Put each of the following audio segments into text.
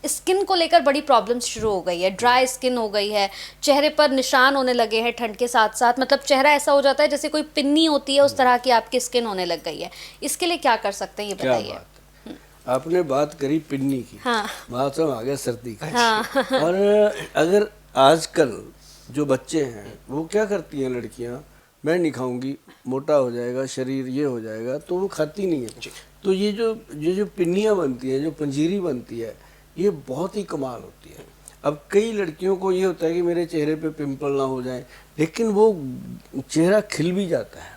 Skin को लेकर बड़ी प्रॉब्लम्स शुरू हो गई है, ड्राई स्किन हो गई है, चेहरे पर निशान होने लगे हैं ठंड के साथ साथ, मतलब चेहरा ऐसा हो जाता है जैसे कोई पिन्नी होती है, उस तरह की आपकी स्किन होने लग गई है। इसके लिए क्या कर सकते हैं ये क्या बताइए। बात है, आपने बात करी पिन्नी की, हाँ मौसम आ गया सर्दी का। हाँ और अगर आजकल जो बच्चे हैं वो क्या करती हैं लड़कियां, मैं नहीं खाऊंगी, मोटा हो जाएगा शरीर, ये हो जाएगा, तो वो खाती नहीं है। तो ये जो पिन्नियाँ बनती हैं, जो पंजीरी बनती है, ये बहुत ही कमाल होती है। अब कई लड़कियों को ये होता है कि मेरे चेहरे पे पिंपल ना हो जाए, लेकिन वो चेहरा खिल भी जाता है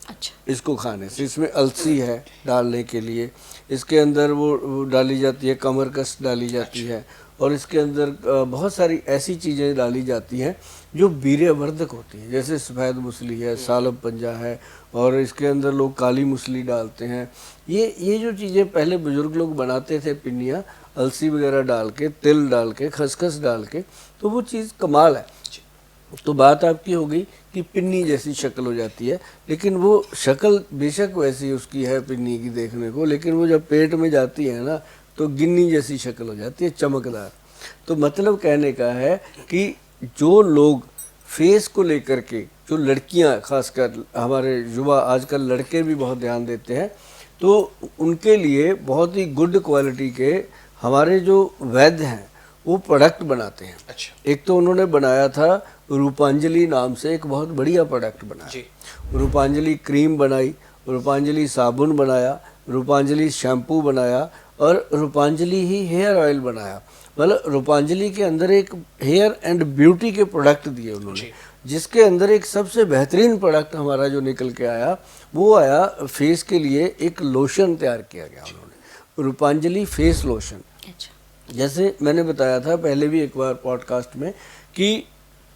अच्छा इसको खाने से। इसमें अलसी है डालने के लिए, इसके अंदर वो डाली जाती है, कमरकस डाली जाती है, और इसके अंदर बहुत सारी ऐसी चीज़ें डाली जाती हैं जो वीर्यवर्धक होती हैं, जैसे सफ़ेद मूसली है, सालब पंजा है, और इसके अंदर लोग काली मूसली डालते हैं। ये जो चीज़ें पहले बुजुर्ग लोग बनाते थे, पिन्नियाँ अलसी वगैरह डाल के, तिल डाल के, खसखस डाल के, तो वो चीज़ कमाल है। तो बात आपकी हो गई कि पिन्नी जैसी शक्ल हो जाती है, लेकिन वो शक्ल बेशक वैसी उसकी है पिन्नी की देखने को, लेकिन वो जब पेट में जाती है ना तो गिन्नी जैसी शक्ल हो जाती है, चमकदार। तो मतलब कहने का है कि जो लोग फेस को लेकर के, जो लड़कियां खासकर, हमारे युवा आजकल लड़के भी बहुत ध्यान देते हैं, तो उनके लिए बहुत ही गुड क्वालिटी के हमारे जो वैद्य हैं वो प्रोडक्ट बनाते हैं। अच्छा। एक तो उन्होंने बनाया था रूपांजलि नाम से, एक बहुत बढ़िया प्रोडक्ट बनाया। रूपांजलि क्रीम बनाई, रूपांजलि साबुन बनाया, रूपांजलि शैम्पू बनाया, और रूपांजलि ही हेयर ऑयल बनाया। मतलब रूपांजलि के अंदर एक हेयर एंड ब्यूटी के प्रोडक्ट दिए उन्होंने, जिसके अंदर एक सबसे बेहतरीन प्रोडक्ट हमारा जो निकल के आया, वो आया फेस के लिए एक लोशन तैयार किया गया उन्होंने, रूपांजलि फेस लोशन। अच्छा जैसे मैंने बताया था पहले भी एक बार पॉडकास्ट में कि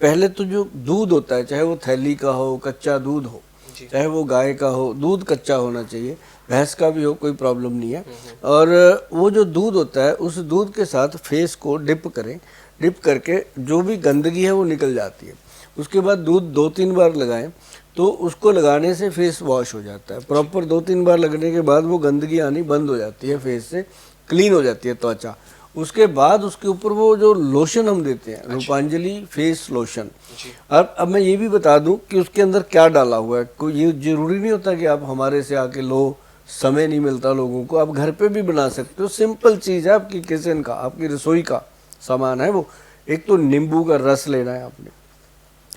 पहले तो जो दूध होता है, चाहे वो थैली का हो, कच्चा दूध हो, चाहे वो गाय का हो, दूध कच्चा होना चाहिए, भैंस का भी हो, कोई प्रॉब्लम नहीं है। और वो जो दूध होता है, उस दूध के साथ फेस को डिप करें, डिप करके जो भी गंदगी है वो निकल जाती है। उसके बाद दूध 2-3 बार लगाएं, तो उसको लगाने से फेस वॉश हो जाता है। प्रॉपर 2-3 बार लगने के बाद वो गंदगी आनी बंद हो जाती है, फेस से क्लीन हो जाती है त्वचा। उसके बाद उसके ऊपर वो जो लोशन हम देते हैं, रूपांजलि फेस लोशन। अब मैं ये भी बता दूं कि उसके अंदर क्या डाला हुआ है। कोई ये जरूरी नहीं होता कि आप हमारे से आके लो, समय नहीं मिलता लोगों को, आप घर पे भी बना सकते हो। सिंपल चीज़ है, आपकी किचन का, आपकी रसोई का सामान है वो। एक तो नींबू का रस लेना है आपने,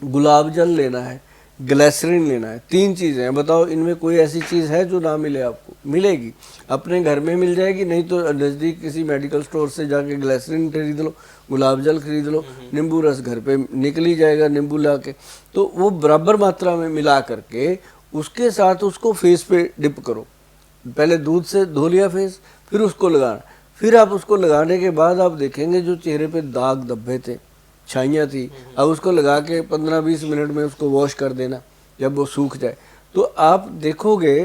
गुलाब जल लेना है, ग्लिसरीन लेना है। 3 चीज़ें हैं, बताओ इनमें कोई ऐसी चीज़ है जो ना मिले आपको? मिलेगी, अपने घर में मिल जाएगी, नहीं तो नज़दीक किसी मेडिकल स्टोर से जाके ग्लिसरीन खरीद लो, गुलाब जल खरीद लो, नींबू रस घर पे निकल ही जाएगा नींबू ला के। तो वो बराबर मात्रा में मिला करके उसके साथ उसको फेस पे डिप करो। पहले दूध से धो लिया फेस, फिर उसको लगाना, फिर आप उसको लगाने के बाद आप देखेंगे जो चेहरे पे दाग धब्बे थे, छाइयाँ थी, अब उसको लगा के 15-20 मिनट में उसको वॉश कर देना, जब वो सूख जाए तो आप देखोगे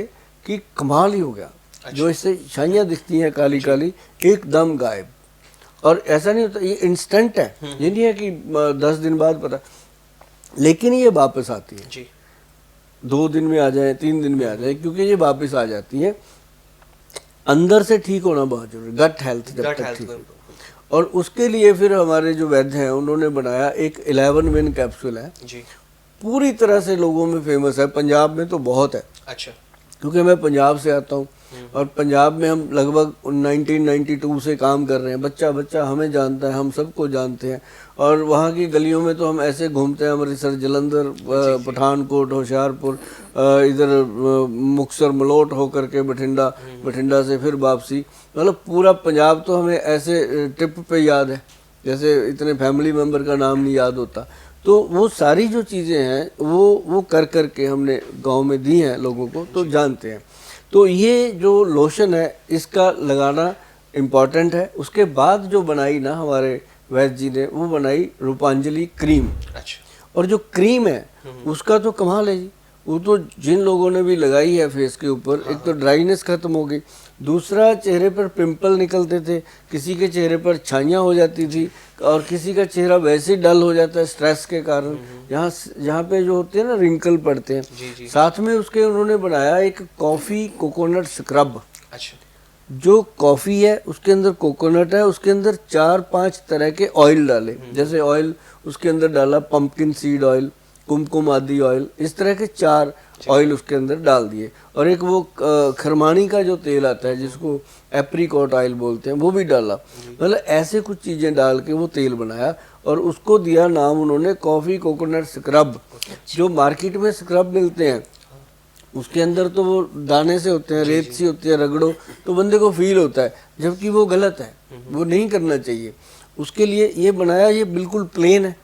कि कमाल ही हो गया। जो इससे छाइयाँ दिखती हैं काली काली, एकदम गायब। और ऐसा नहीं होता, ये इंस्टेंट है, ये नहीं है कि 10 दिन बाद पता, लेकिन ये वापस आती है जी। 2 दिन में आ जाए, 3 दिन में आ जाए, क्योंकि ये वापस आ जाती है। अंदर से ठीक होना बहुत जरूरी, गट हेल्थ जब तक ठीक हो। और उसके लिए फिर हमारे जो वैद्य हैं उन्होंने बनाया एक 11 विन कैप्सूल है जी। पूरी तरह से लोगों में फेमस है, पंजाब में तो बहुत है। अच्छा। क्योंकि मैं पंजाब से आता हूँ, और पंजाब में हम लगभग 1992 से काम कर रहे हैं। बच्चा बच्चा हमें जानता है, हम सबको जानते हैं। और वहाँ की गलियों में तो हम ऐसे घूमते हैं, अमृतसर, जलंधर, पठानकोट, होशियारपुर, इधर मुक्तसर, मलोट होकर के बठिंडा, बठिंडा से फिर वापसी, मतलब पूरा पंजाब तो हमें ऐसे ट्रिप पे याद है जैसे इतने फैमिली मेम्बर का नाम नहीं याद होता। तो वो सारी जो चीज़ें हैं वो कर कर के हमने गांव में दी हैं लोगों को, तो जानते हैं। तो ये जो लोशन है इसका लगाना इम्पॉर्टेंट है। उसके बाद जो बनाई ना हमारे वैद्य जी ने, वो बनाई रूपांजलि क्रीम। अच्छा। और जो क्रीम है उसका तो कमाल है जी। वो तो जिन लोगों ने भी लगाई है फेस के ऊपर, एक तो ड्राइनेस खत्म हो गई, दूसरा चेहरे पर पिंपल निकलते थे, किसी के चेहरे पर छाइयाँ हो जाती थी, और किसी का चेहरा वैसे ही डल हो जाता है स्ट्रेस के कारण, यहाँ पे जो होते हैं ना रिंकल पड़ते हैं। साथ में उसके उन्होंने बनाया एक कॉफ़ी कोकोनट स्क्रब। अच्छा। जो कॉफ़ी है उसके अंदर कोकोनट है, उसके अंदर 4-5 तरह के ऑयल डाले, जैसे ऑयल उसके अंदर डाला पंपकिन सीड ऑयल, कुमकुम आदि ऑयल, इस तरह के 4 ऑयल उसके अंदर डाल दिए, और एक वो खरमानी का जो तेल आता है जिसको एप्रीकॉट ऑयल बोलते हैं वो भी डाला। मतलब ऐसे कुछ चीज़ें डाल के वो तेल बनाया और उसको दिया नाम उन्होंने कॉफ़ी कोकोनट स्क्रब। जो मार्केट में स्क्रब मिलते हैं उसके अंदर तो वो दाने से होते हैं, रेत सी होती है, रगड़ो तो बंदे को फील होता है, जबकि वो गलत है, वो नहीं करना चाहिए। उसके लिए ये बनाया, ये बिल्कुल प्लेन है,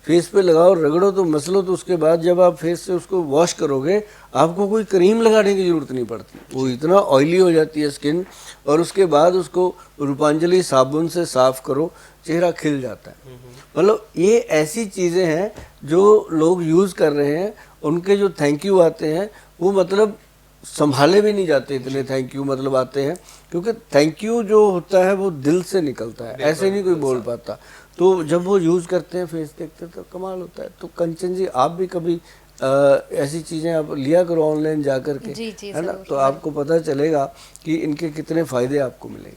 फेस पे लगाओ, रगड़ो तो मसलो, तो उसके बाद जब आप फेस से उसको वॉश करोगे आपको कोई क्रीम लगाने की ज़रूरत नहीं पड़ती, वो इतना ऑयली हो जाती है स्किन। और उसके बाद उसको रूपांजलि साबुन से साफ़ करो, चेहरा खिल जाता है। मतलब ये ऐसी चीज़ें हैं जो लोग यूज़ कर रहे हैं, उनके जो थैंक यू आते हैं वो मतलब संभाले भी नहीं जाते, इतने थैंक यू मतलब आते हैं, क्योंकि थैंक यू जो होता है वो दिल से निकलता है, ऐसे नहीं कोई बोल पाता। तो जब वो यूज़ करते हैं, फेस देखते हैं तो कमाल होता है। तो कंचन जी आप भी कभी ऐसी चीज़ें आप लिया करो ऑनलाइन जा कर के, जी जी है ना, ज़रूर। तो आपको पता चलेगा कि इनके कितने फ़ायदे आपको मिलेंगे।